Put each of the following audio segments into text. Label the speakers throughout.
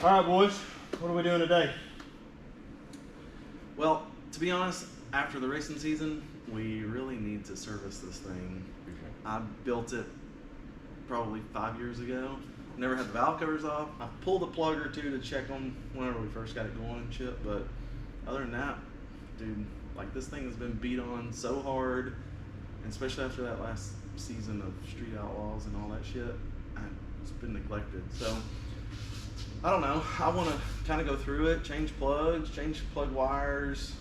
Speaker 1: Alright boys, what are we doing today?
Speaker 2: Well, to be honest, after the racing season, we really need to service this thing. I built it probably 5 years ago. Never had the valve covers off. I pulled a plug or two to check them whenever we first got it going and shit, but other than that, dude, like this thing has been beat on so hard, and especially after that last season of Street Outlaws and all that shit, it's been neglected. So I don't know. I want to kind of go through it, change plugs, change plug wires.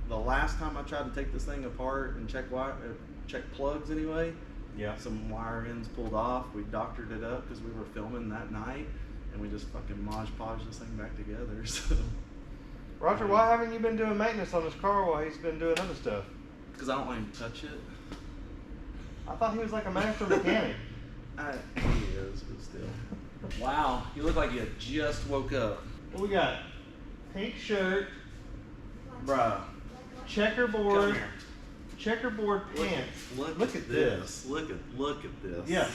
Speaker 2: The last time I tried to take this thing apart and check plugs anyway,
Speaker 1: Yeah.
Speaker 2: some wire ends pulled off. We doctored it up because we were filming that night, and we just fucking Mod Podged this thing back together. So,
Speaker 1: Roger, why haven't you been doing maintenance on his car while he's been doing other stuff?
Speaker 2: because I don't want him to touch it.
Speaker 1: I thought he was like a master mechanic.
Speaker 2: He is, but still. Wow, you look like you just woke up.
Speaker 1: What we got? Pink shirt,
Speaker 2: Bruh.
Speaker 1: checkerboard,
Speaker 2: Come here.
Speaker 1: checkerboard pants.
Speaker 2: Look at this. Look at this.
Speaker 1: Yeah.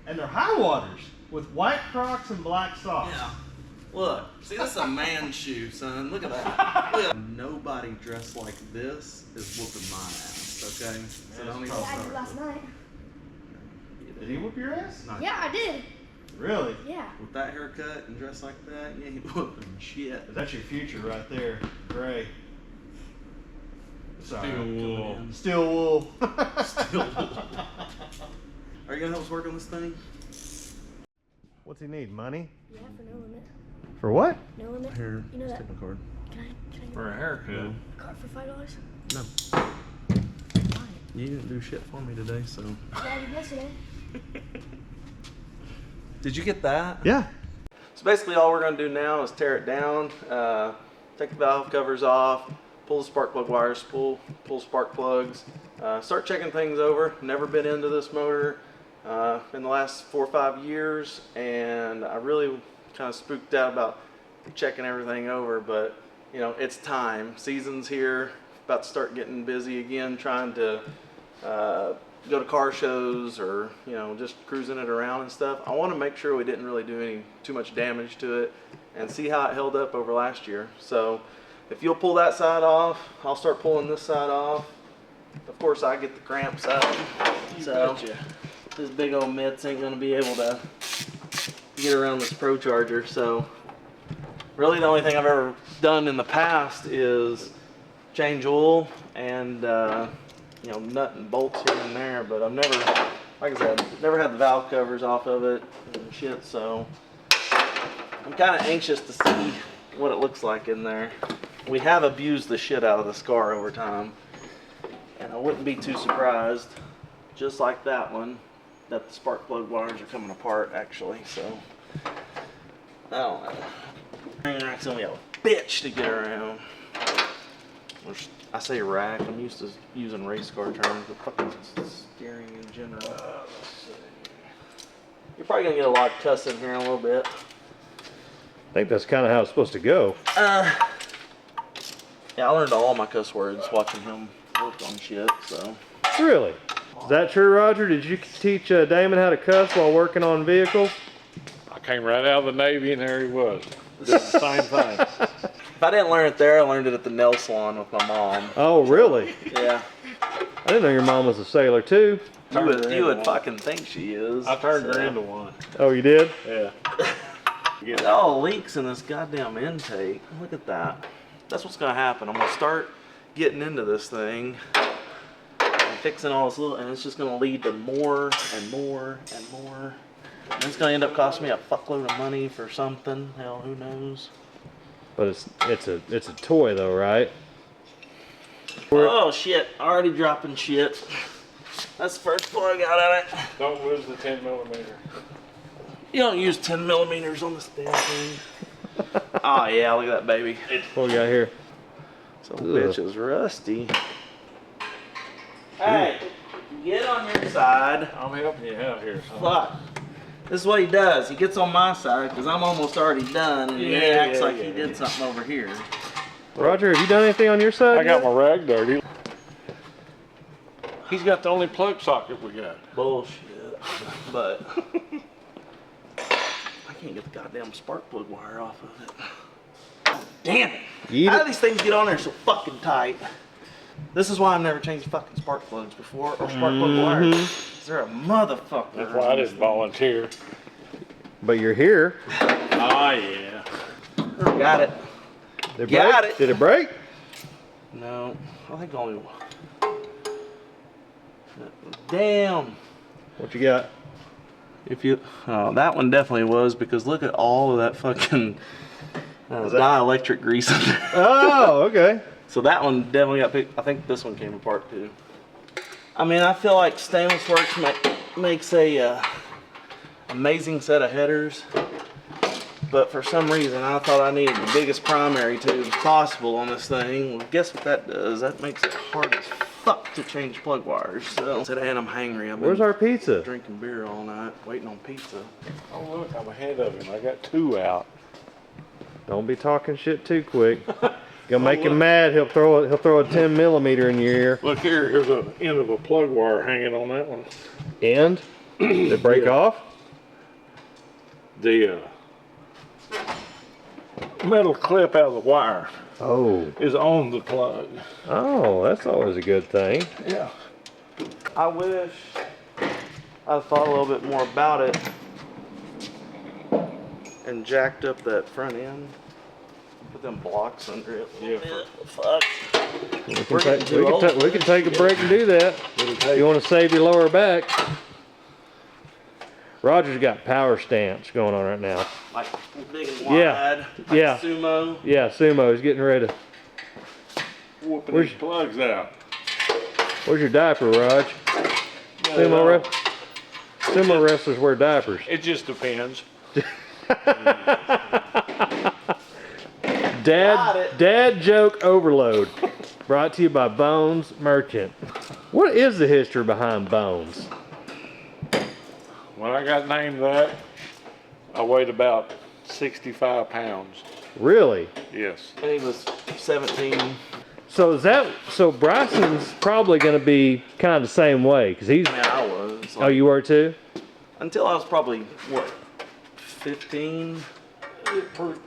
Speaker 1: And they're high waters with white Crocs and black socks.
Speaker 2: Yeah. Look, see, that's a man shoe, son. Look at that. Look. Nobody dressed like this is whooping my ass, okay? So don't even
Speaker 3: I did last
Speaker 2: start.
Speaker 3: night.
Speaker 1: Did he whoop your ass?
Speaker 2: Not
Speaker 3: Yeah, I did.
Speaker 1: Really?
Speaker 3: Yeah.
Speaker 2: with that haircut and dressed like that, you ain't whooping shit.
Speaker 1: That's your future right there. Gray. Sorry.
Speaker 2: Steel wool.
Speaker 1: Steel wool.
Speaker 2: Steel wool. Are you gonna help us work on this thing?
Speaker 1: What's he need? Money?
Speaker 3: Yeah, for no limit.
Speaker 1: For what?
Speaker 3: No limit.
Speaker 2: Here,
Speaker 3: You know
Speaker 2: just
Speaker 3: that.
Speaker 2: take my card.
Speaker 3: Can I get
Speaker 1: For a haircut.
Speaker 3: a card for $5?
Speaker 2: No,
Speaker 3: Fine.
Speaker 2: you didn't do shit for me today, so.
Speaker 3: Yeah, I did yesterday.
Speaker 2: Did you get that?
Speaker 1: Yeah.
Speaker 2: So basically all we're going to do now is tear it down, take the valve covers off, pull the spark plug wires, pull spark plugs, start checking things over. Never been into this motor in the last 4 or 5 years, and I really kind of spooked out about checking everything over, but you know, it's time. Season's here, about to start getting busy again, trying to go to car shows or, you know, just cruising it around and stuff. I want to make sure we didn't really do too much damage to it and see how it held up over last year. So if you'll pull that side off, I'll start pulling this side off. Of course, I get the cramp side. So this big old mitts ain't going to be able to get around this Pro Charger. So really the only thing I've ever done in the past is change oil and you know, nut and bolts here and there, but I've never, like I said, never had the valve covers off of it and shit, so I'm kind of anxious to see what it looks like in there. We have abused the shit out of this car over time, and I wouldn't be too surprised, just like that one, that the spark plug wires are coming apart, actually, so I don't know. It's gonna be a bitch to get around. I say rack, I'm used to using race car terms, but fucking steering in general. Let's see. You're probably gonna get a lot of cussing here in a little bit.
Speaker 1: I think that's kind of how it's supposed to go.
Speaker 2: Yeah, I learned all my cuss words watching him work on shit, so.
Speaker 1: Really? Is that true, Roger? Did you teach Damon how to cuss while working on vehicles?
Speaker 4: I came right out of the Navy and there he was. Did the same thing.
Speaker 2: If I didn't learn it there, I learned it at the nail salon with my mom.
Speaker 1: Oh, really?
Speaker 2: Yeah.
Speaker 1: I didn't know your mom was a sailor, too.
Speaker 2: You would fucking think she is.
Speaker 4: I turned her
Speaker 2: so.
Speaker 4: into one.
Speaker 1: Oh, you did?
Speaker 4: Yeah.
Speaker 2: Look at all the leaks in this goddamn intake. Look at that. That's what's gonna happen. I'm gonna start getting into this thing and fixing all this little, and it's just gonna lead to more and more and more. And it's gonna end up costing me a fuckload of money for something. Hell, who knows?
Speaker 1: But it's a toy, though, right?
Speaker 2: Oh shit! Already dropping shit. That's the first plug out of it.
Speaker 4: Don't lose the 10 millimeter.
Speaker 2: You don't use 10 millimeters on this damn thing. Oh yeah, look at that baby.
Speaker 1: What we got here?
Speaker 2: So bitch is rusty. Hey, get on your side.
Speaker 4: I'm helping you out here, son.
Speaker 2: Fuck. This is what he does. He gets on my side because I'm almost already done, and he acts like he did something over here.
Speaker 1: Roger, have you done anything on your side
Speaker 4: I got
Speaker 1: yet?
Speaker 4: my rag dirty. He's got the only plug socket we got.
Speaker 2: Bullshit. But I can't get the goddamn spark plug wire off of it. Damn it!
Speaker 1: Eat
Speaker 2: How
Speaker 1: it.
Speaker 2: do these things get on there so fucking tight? This is why I've never changed fucking spark plugs before, or spark plug wires. They're a motherfucker.
Speaker 4: That's why I didn't volunteer.
Speaker 1: But you're here.
Speaker 4: Oh, yeah.
Speaker 2: Got it.
Speaker 1: Did it
Speaker 2: Got
Speaker 1: break?
Speaker 2: it.
Speaker 1: Did it break?
Speaker 2: No, I think only one. Damn.
Speaker 1: What you got?
Speaker 2: If you, oh, that one definitely was, because look at all of that fucking dielectric grease in there.
Speaker 1: Oh, okay.
Speaker 2: So that one definitely got picked. I think this one came apart too. I mean, I feel like Stainless Works makes a amazing set of headers, but for some reason I thought I needed the biggest primary tube possible on this thing. Well, guess what that does? That makes it hard as fuck to change plug wires. So and I'm hangry. I've been
Speaker 1: Where's our pizza?
Speaker 2: drinking beer all night, waiting on pizza.
Speaker 4: Oh, look, I'm ahead of him. I got 2 out.
Speaker 1: Don't be talking shit too quick. Gonna make him mad. He'll throw a 10 millimeter in your ear.
Speaker 4: Look here, here's the end of a plug wire hanging on that one.
Speaker 1: And did it break off?
Speaker 4: The metal clip out of the wire
Speaker 1: Oh.
Speaker 4: is on the plug.
Speaker 1: Oh, that's always a good thing.
Speaker 4: Yeah.
Speaker 2: I wish I thought a little bit more about it and jacked up that front end. Put them blocks under it.
Speaker 4: Yeah.
Speaker 2: Fuck.
Speaker 1: We
Speaker 2: We're getting too old.
Speaker 1: we can take a break and do that. You want to save your lower back? Roger's got power stance going on right now.
Speaker 2: Like big and
Speaker 1: Yeah.
Speaker 2: wide. Like
Speaker 1: Yeah.
Speaker 2: Sumo.
Speaker 1: Yeah, Sumo is getting ready.
Speaker 4: Whooping
Speaker 1: Where's-
Speaker 4: these plugs out.
Speaker 1: Where's your diaper, Raj? Sumo wrestlers wear diapers.
Speaker 4: It just depends.
Speaker 1: Dad joke overload. Brought to you by Bones Merchant. What is the history behind Bones?
Speaker 4: When I got named that, I weighed about 65 pounds.
Speaker 1: Really?
Speaker 4: Yes.
Speaker 2: And he was 17.
Speaker 1: So Bryson's probably going to be kind of the same way because he's.
Speaker 2: I mean, I was.
Speaker 1: Oh, you were too?
Speaker 2: Until I was probably, what, 15? I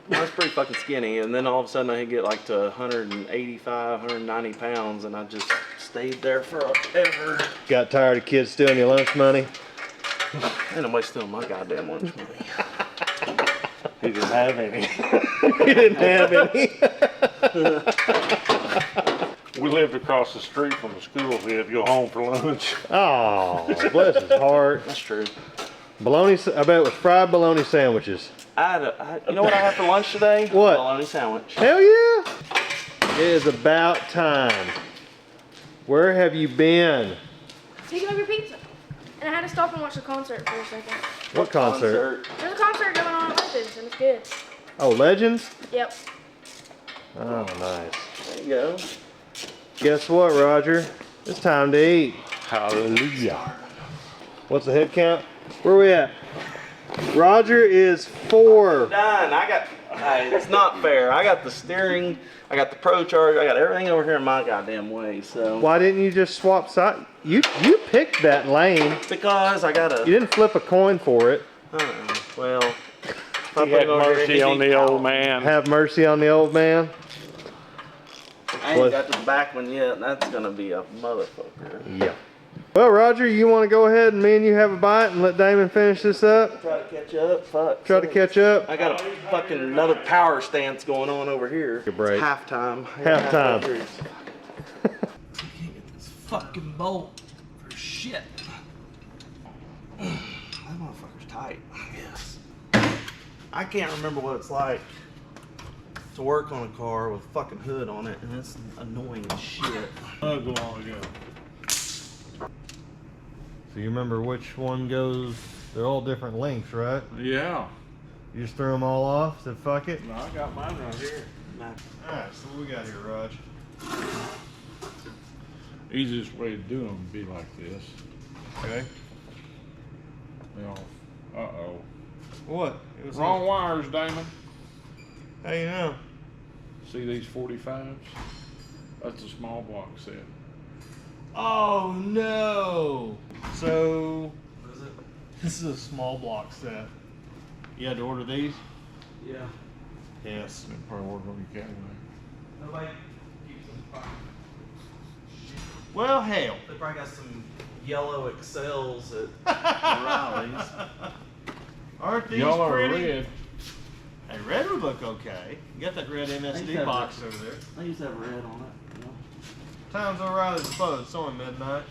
Speaker 2: was pretty fucking skinny, and then all of a sudden I get like to 185, 190 pounds, and I just stayed there forever.
Speaker 1: Got tired of kids stealing your lunch money?
Speaker 2: Ain't nobody stealing my goddamn lunch money.
Speaker 4: He didn't have any.
Speaker 1: You didn't have any.
Speaker 4: We lived across the street from the school, so he had to go home for lunch.
Speaker 1: Oh, bless his heart.
Speaker 2: That's true.
Speaker 1: Bologna, I bet it was fried bologna sandwiches.
Speaker 2: You know what I had for lunch today?
Speaker 1: What?
Speaker 2: Bologna sandwich.
Speaker 1: Hell yeah! It is about time. Where have you been?
Speaker 3: Picking up your pizza. And I had to stop and watch the concert for a second.
Speaker 1: What concert?
Speaker 3: There's a concert going on at Maiden, and it's good.
Speaker 1: Oh, Legends?
Speaker 3: Yep.
Speaker 1: Oh, nice.
Speaker 2: There you go.
Speaker 1: Guess what, Roger? It's time to eat.
Speaker 4: Hallelujah.
Speaker 1: What's the head count? Where we at? Roger is 4.
Speaker 2: Done. It's not fair. I got the steering, I got the Pro Charge, I got everything over here in my goddamn way, so.
Speaker 1: Why didn't you just swap side? You picked that lane.
Speaker 2: Because I gotta.
Speaker 1: You didn't flip a coin for it.
Speaker 2: Well. if I
Speaker 4: He
Speaker 2: put
Speaker 4: had
Speaker 2: it over here,
Speaker 4: mercy
Speaker 2: he'd
Speaker 4: on
Speaker 2: be
Speaker 4: the
Speaker 2: out.
Speaker 4: old man.
Speaker 1: Have mercy on the old man.
Speaker 2: I ain't got the back one yet, and that's gonna be a motherfucker.
Speaker 1: Yeah. Well, Roger, you want to go ahead and me and you have a bite and let Damon finish this up?
Speaker 2: Try to catch up. Fuck.
Speaker 1: Try to catch up.
Speaker 2: I got a fucking another power stance going on over here.
Speaker 1: Take a break.
Speaker 2: It's halftime.
Speaker 1: Halftime.
Speaker 2: Can't get this fucking bolt for shit. That motherfucker's tight. Yes. I can't remember what it's like to work on a car with a fucking hood on it, and it's annoying as shit.
Speaker 4: I'll go on again.
Speaker 1: So you remember which one goes, they're all different lengths, right?
Speaker 4: Yeah.
Speaker 1: You just threw them all off, said fuck it?
Speaker 4: No, I got mine right here.
Speaker 1: Alright, so what we got here, Raj?
Speaker 4: Easiest way to do them would be like this.
Speaker 1: Okay.
Speaker 4: You know, uh-oh.
Speaker 1: What? It was
Speaker 4: Wrong wires, Damon.
Speaker 1: How you know?
Speaker 4: See these 45s? That's a small block set.
Speaker 1: Oh no! So, this is a small block set. You had to order these?
Speaker 2: Yeah.
Speaker 1: Yes.
Speaker 4: They probably work on your Cadillac.
Speaker 2: Nobody keeps them.
Speaker 1: Well, hell.
Speaker 2: They probably got some yellow Excels at O'Reilly's.
Speaker 1: Aren't these
Speaker 4: Y'all are
Speaker 1: pretty?
Speaker 4: red.
Speaker 1: Hey, red would look okay. You got that red MSD box over there.
Speaker 2: I used to have red on it. You know?
Speaker 1: Times O'Reilly's closed. It's only midnight.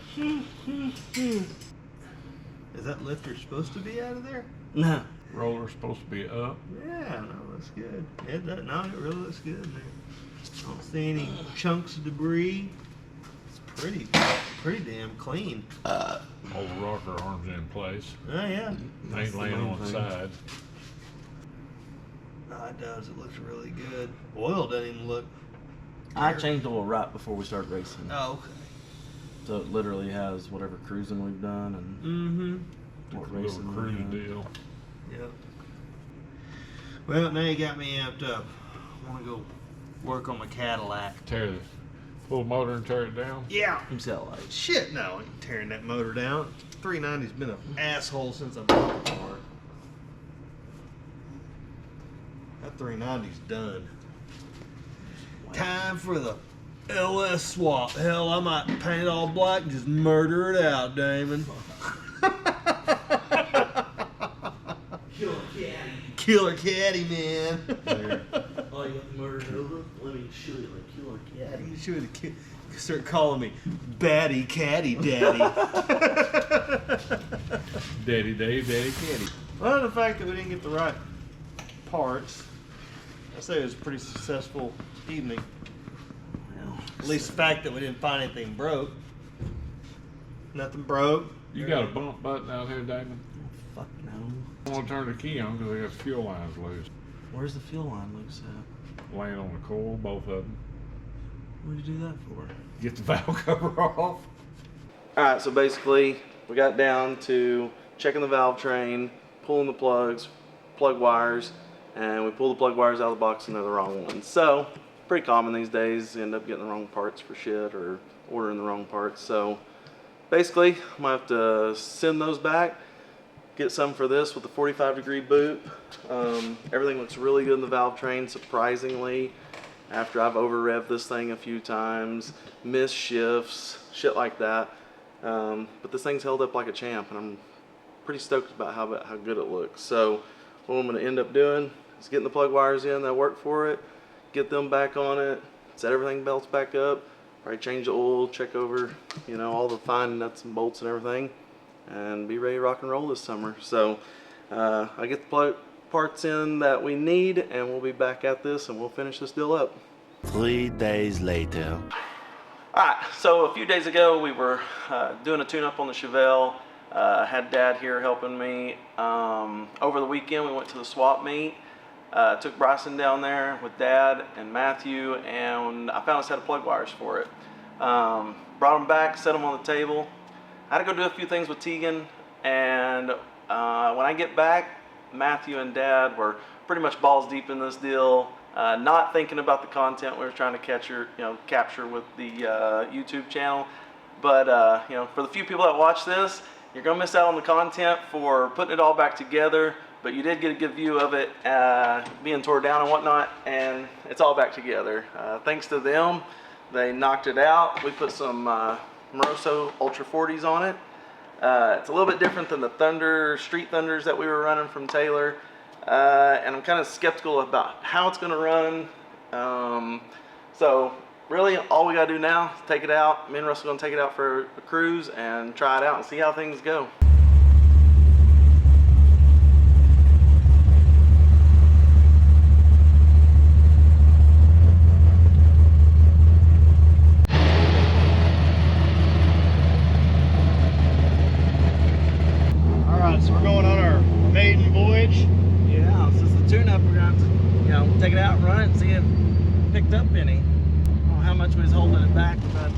Speaker 1: Is that lifter supposed to be out of there?
Speaker 2: No.
Speaker 4: Roller's supposed to be up.
Speaker 1: Yeah, no, looks good. It does, no, it really looks good in there. I don't see any chunks of debris. It's pretty damn clean.
Speaker 4: All the rocker arms in place.
Speaker 1: Oh yeah.
Speaker 4: Ain't laying on the side.
Speaker 1: No, it does. It looks really good. Oil doesn't even look.
Speaker 2: I changed oil right before we started racing.
Speaker 1: Oh, okay.
Speaker 2: So it literally has whatever cruising we've done and
Speaker 1: Mm-hmm.
Speaker 2: what
Speaker 4: Little
Speaker 2: racing we've
Speaker 4: cruise
Speaker 2: done.
Speaker 4: deal.
Speaker 1: Yep. Well, now you got me amped up. I want to go work on my Cadillac.
Speaker 4: Pull the motor and tear it down.
Speaker 1: Yeah.
Speaker 2: You sell like
Speaker 1: Shit, no, I ain't tearing that motor down. 390's been an asshole since I bought the car. That 390's done. Time for the LS swap. Hell, I might paint it all black and just murder it out, Damon. Killer caddy, man.
Speaker 2: oh, you got murdered over? Let me show you like killer caddy.
Speaker 1: You should start calling me Batty Caddy Daddy.
Speaker 4: Daddy Dave, Daddy Caddy.
Speaker 1: Well, the fact that we didn't get the right parts, I say it was a pretty successful evening.
Speaker 2: Well,
Speaker 1: At least the fact that we didn't find anything broke. Nothing broke.
Speaker 4: You got a bump button out here, Damon?
Speaker 2: fuck no.
Speaker 4: I want to turn the key on because they got fuel lines loose.
Speaker 2: Where's the fuel line loose at?
Speaker 4: Laying on the coil, both of them.
Speaker 2: What did you do that for?
Speaker 4: Get the valve cover off.
Speaker 2: Alright, so basically we got down to checking the valve train, pulling the plugs, plug wires, and we pull the plug wires out of the box and they're the wrong ones. So, pretty common these days, you end up getting the wrong parts for shit or ordering the wrong parts. So, basically, I'm gonna have to send those back, get some for this with the 45-degree boot. Everything looks really good in the valve train, surprisingly. After I've over-revved this thing a few times, missed shifts, shit like that. But this thing's held up like a champ, and I'm pretty stoked about how good it looks. So what I'm going to end up doing is getting the plug wires in that work for it, get them back on it, set everything belts back up, probably change the oil, check over, you know, all the fine nuts and bolts and everything, and be ready to rock and roll this summer. So I get the parts in that we need, and we'll be back at this and we'll finish this deal up.
Speaker 5: 3 days later.
Speaker 2: Alright, so a few days ago we were doing a tune-up on the Chevelle. Had Dad here helping me. Over the weekend we went to the swap meet. Took Bryson down there with Dad and Matthew, and I found a set of plug wires for it. Brought them back, set them on the table. I had to go do a few things with Tegan, and when I get back, Matthew and Dad were pretty much balls deep in this deal, not thinking about the content we were trying to capture with the YouTube channel. But for the few people that watch this, you're gonna miss out on the content for putting it all back together. But you did get a good view of it being tore down and whatnot, and it's all back together. Thanks to them, they knocked it out. We put some Moroso Ultra 40s on it. It's a little bit different than the Street Thunders that we were running from Taylor, and I'm kind of skeptical about how it's going to run. So really, all we got to do now is take it out. Me and Russell are going to take it out for a cruise and try it out and see how things go.
Speaker 1: So we're going on our maiden voyage.
Speaker 2: Yeah, this is the tune-up. We're going to take it out, run it, and see if it picked up any. I don't know how much we was holding it back, but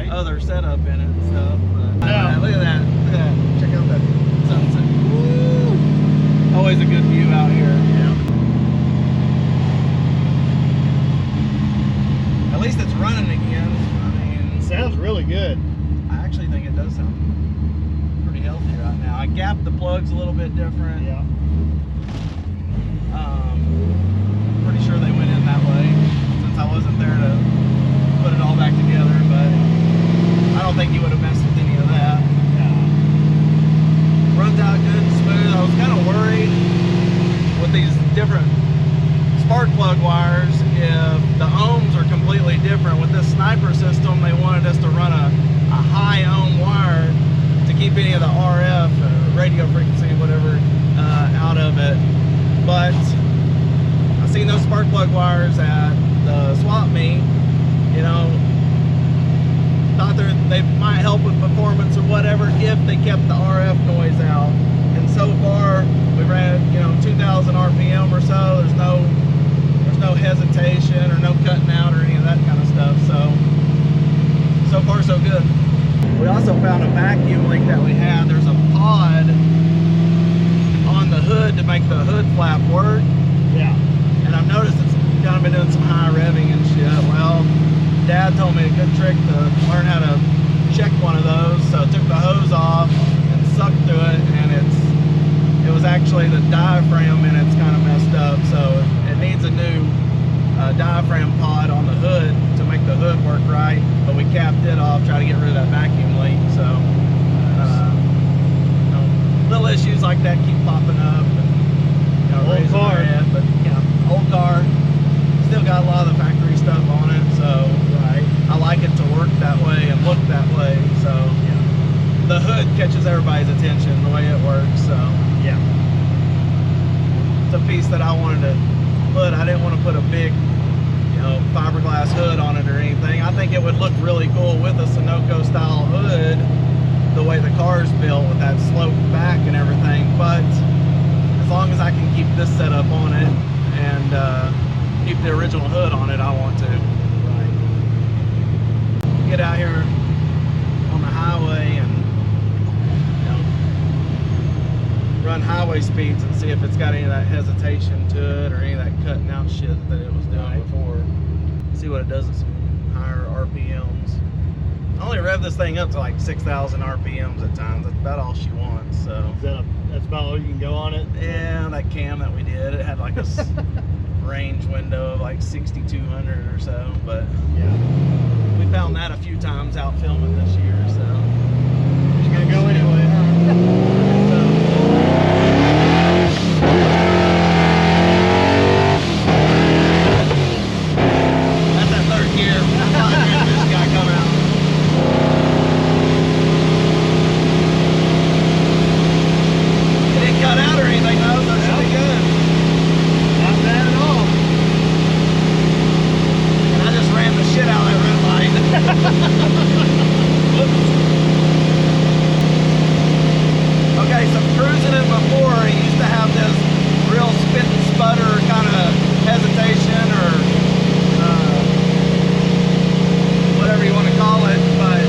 Speaker 2: other setup in it and stuff. But look at that. Look at that. Check out that sunset. Woo! Always a good view out here. Yeah. At least it's running again. I mean,
Speaker 1: Sounds really good.
Speaker 2: I actually think it does sound pretty healthy right now. I gapped the plugs a little bit different.
Speaker 1: Yeah.
Speaker 2: Pretty sure they went in that way since I wasn't there to put it all back together, but I don't think he would have messed with any of that. Runs out good and smooth. I was kind of worried with these different spark plug wires if the ohms are completely different. With this sniper system, they wanted us to run a high ohm wire to keep any of the RF, radio frequency, whatever, out of it. But I seen those spark plug wires at the swap meet, you know, thought they might help with performance or whatever if they kept the RF noise out. And so far, we ran, you know, 2,000 RPM or so. There's no hesitation or no cutting out or any of that kind of stuff. So far so good. We also found a vacuum leak that we had. There's a pod on the hood to make the hood flap work.
Speaker 1: Yeah.
Speaker 2: And I've noticed it's kind of been doing some high revving and shit. Well, Dad told me a good trick to learn how to check one of those. So I took the hose off and sucked through it, and it was actually the diaphragm, and it's kind of messed up. So it needs a new diaphragm pod on the hood to make the hood work right. But we capped it off, try to get rid of that vacuum leak. So you know, little issues like that keep popping up. And, you know,
Speaker 1: Old car.
Speaker 2: but you know, old car. Still got a lot of the factory stuff on it, so I like it to work that way and look that way. So the hood catches everybody's attention the way it works. So
Speaker 1: Yeah.
Speaker 2: it's a piece that I wanted to put. I didn't want to put a big, you know, fiberglass hood on it or anything. I think it would look really cool with a Sunoco style hood, the way the car's built with that sloped back and everything. But as long as I can keep this setup on it and keep the original hood on it, I want to.
Speaker 1: Right.
Speaker 2: Get out here on the highway and, you know, run highway speeds and see if it's got any of that hesitation to it or any of that cutting out shit that it was doing before. See what it does at some higher RPMs. I only rev this thing up to like 6,000 RPMs at times. That's about all she wants. So
Speaker 1: That's about all you can go on it?
Speaker 2: yeah, that cam that we did, it had like a range window of like 6,200 or so, but
Speaker 1: Yeah.
Speaker 2: we found that a few times out filming this year, so.
Speaker 1: You're gonna go anyway, huh?
Speaker 2: That's that third gear. That's how the transmission guy come out. It didn't cut out or anything though, so it's pretty good.
Speaker 1: Not bad at all.
Speaker 2: And I just ran the shit out of that red light. Okay, so cruising it before, he used to have this real spit and sputter kind of hesitation or whatever you want to call it, but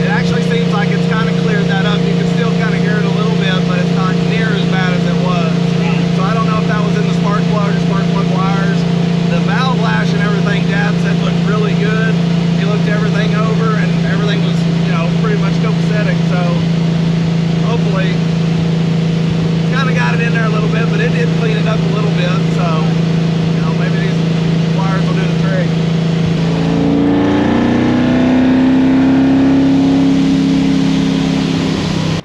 Speaker 2: it actually seems like it's kind of cleared that up. You can still kind of hear it a little bit, but it's not near as bad as it was. So I don't know if that was in the spark plug or spark plug wires. The valve lash and everything, Dad said looked really good. He looked everything over and everything was, you know, pretty much copacetic. So hopefully, kind of got it in there a little bit, but it did clean it up a little bit. So, you know, maybe these wires will do the trick.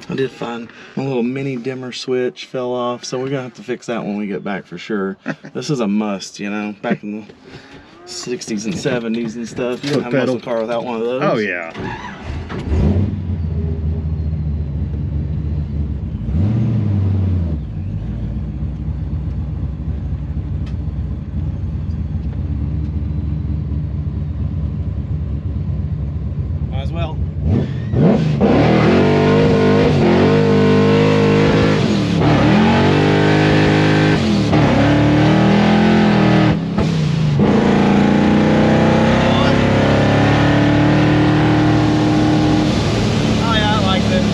Speaker 2: I did find my little mini dimmer switch fell off, so we're gonna have to fix that when we get back for sure. This is a must, you know, back in the 60s and 70s and stuff. You don't have a muscle car without one of those.
Speaker 1: Oh yeah.
Speaker 2: Might as well. Oh yeah, I liked it.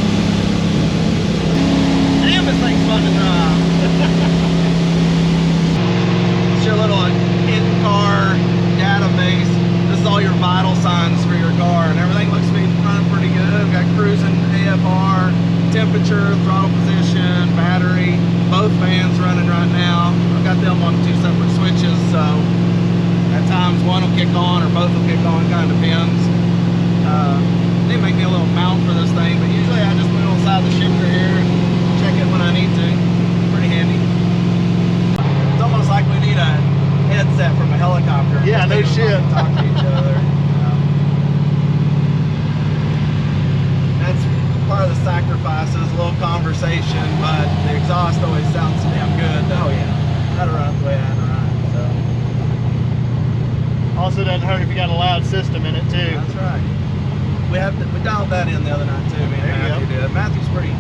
Speaker 2: Damn, this thing's fun to drive. It's your little in-car database. This is all your vital signs for your car, and everything looks to be running pretty good. We've got cruising, AFR, temperature, throttle position, battery, both fans running right now. I've got them on 2 separate switches, so at times one will kick on or both will kick on, kind of depends. They make me a little mount for this thing, but usually I just put it on the side of the shifter here and check it when I need to. Pretty handy. It's almost like we need a headset from a helicopter.
Speaker 1: Yeah, no shit.
Speaker 2: Talk to each other. That's part of the sacrifice is a little conversation, but the exhaust always sounds damn good. Oh yeah, gotta run the way I had to run. So
Speaker 1: Also doesn't hurt if you got a loud system in it too.
Speaker 2: that's right. We dialed that in the other night too. Me and Matthew did. Matthew's pretty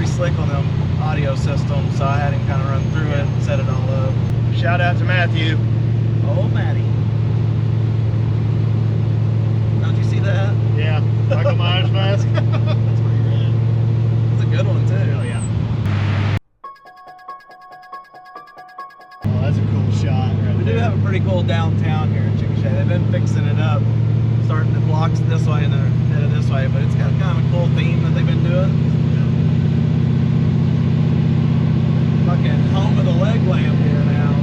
Speaker 2: slick on them audio systems, so I had him kind of run through it and set it all up.
Speaker 1: Shout out to Matthew.
Speaker 2: Oh, Matty. Don't you see that?
Speaker 1: Yeah, Michael Myers mask.
Speaker 2: That's pretty rad. It's a good one too.
Speaker 1: Oh yeah. Oh, that's a cool shot right
Speaker 2: We do
Speaker 1: there.
Speaker 2: have a pretty cool downtown here in Chickasha. They've been fixing it up, starting the blocks this way and they're headed this way, but it's got kind of a cool theme that they've been doing. Fucking home of the leg lamp here now.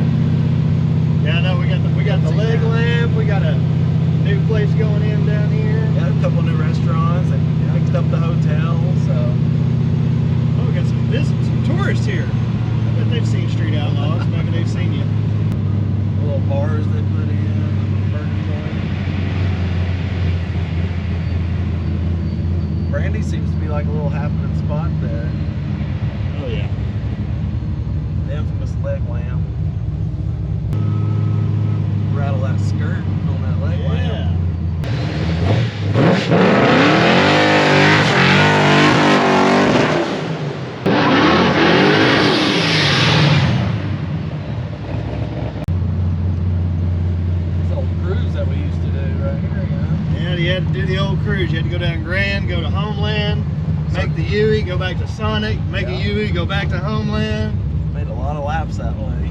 Speaker 1: Yeah, I know we got the leg lamp. We got a new place going in down here.
Speaker 2: Yeah, a couple new restaurants and fixed up the hotel, so.
Speaker 1: Oh, we got some tourists here. I bet they've seen Street Outlaws. Maybe they've seen you.
Speaker 2: The little bars they put in, burger joint. Brandy seems to be like a little happening spot there.
Speaker 1: Oh yeah.
Speaker 2: The infamous leg lamp. Rattle that skirt on that leg lamp. This old cruise that we used to do right here,
Speaker 1: Yeah, you had to do the old cruise. You had to go down Grand, go to Homeland, make the UE, go back to Sonic, make a UE, go back to Homeland.
Speaker 2: Made a lot of laps that way.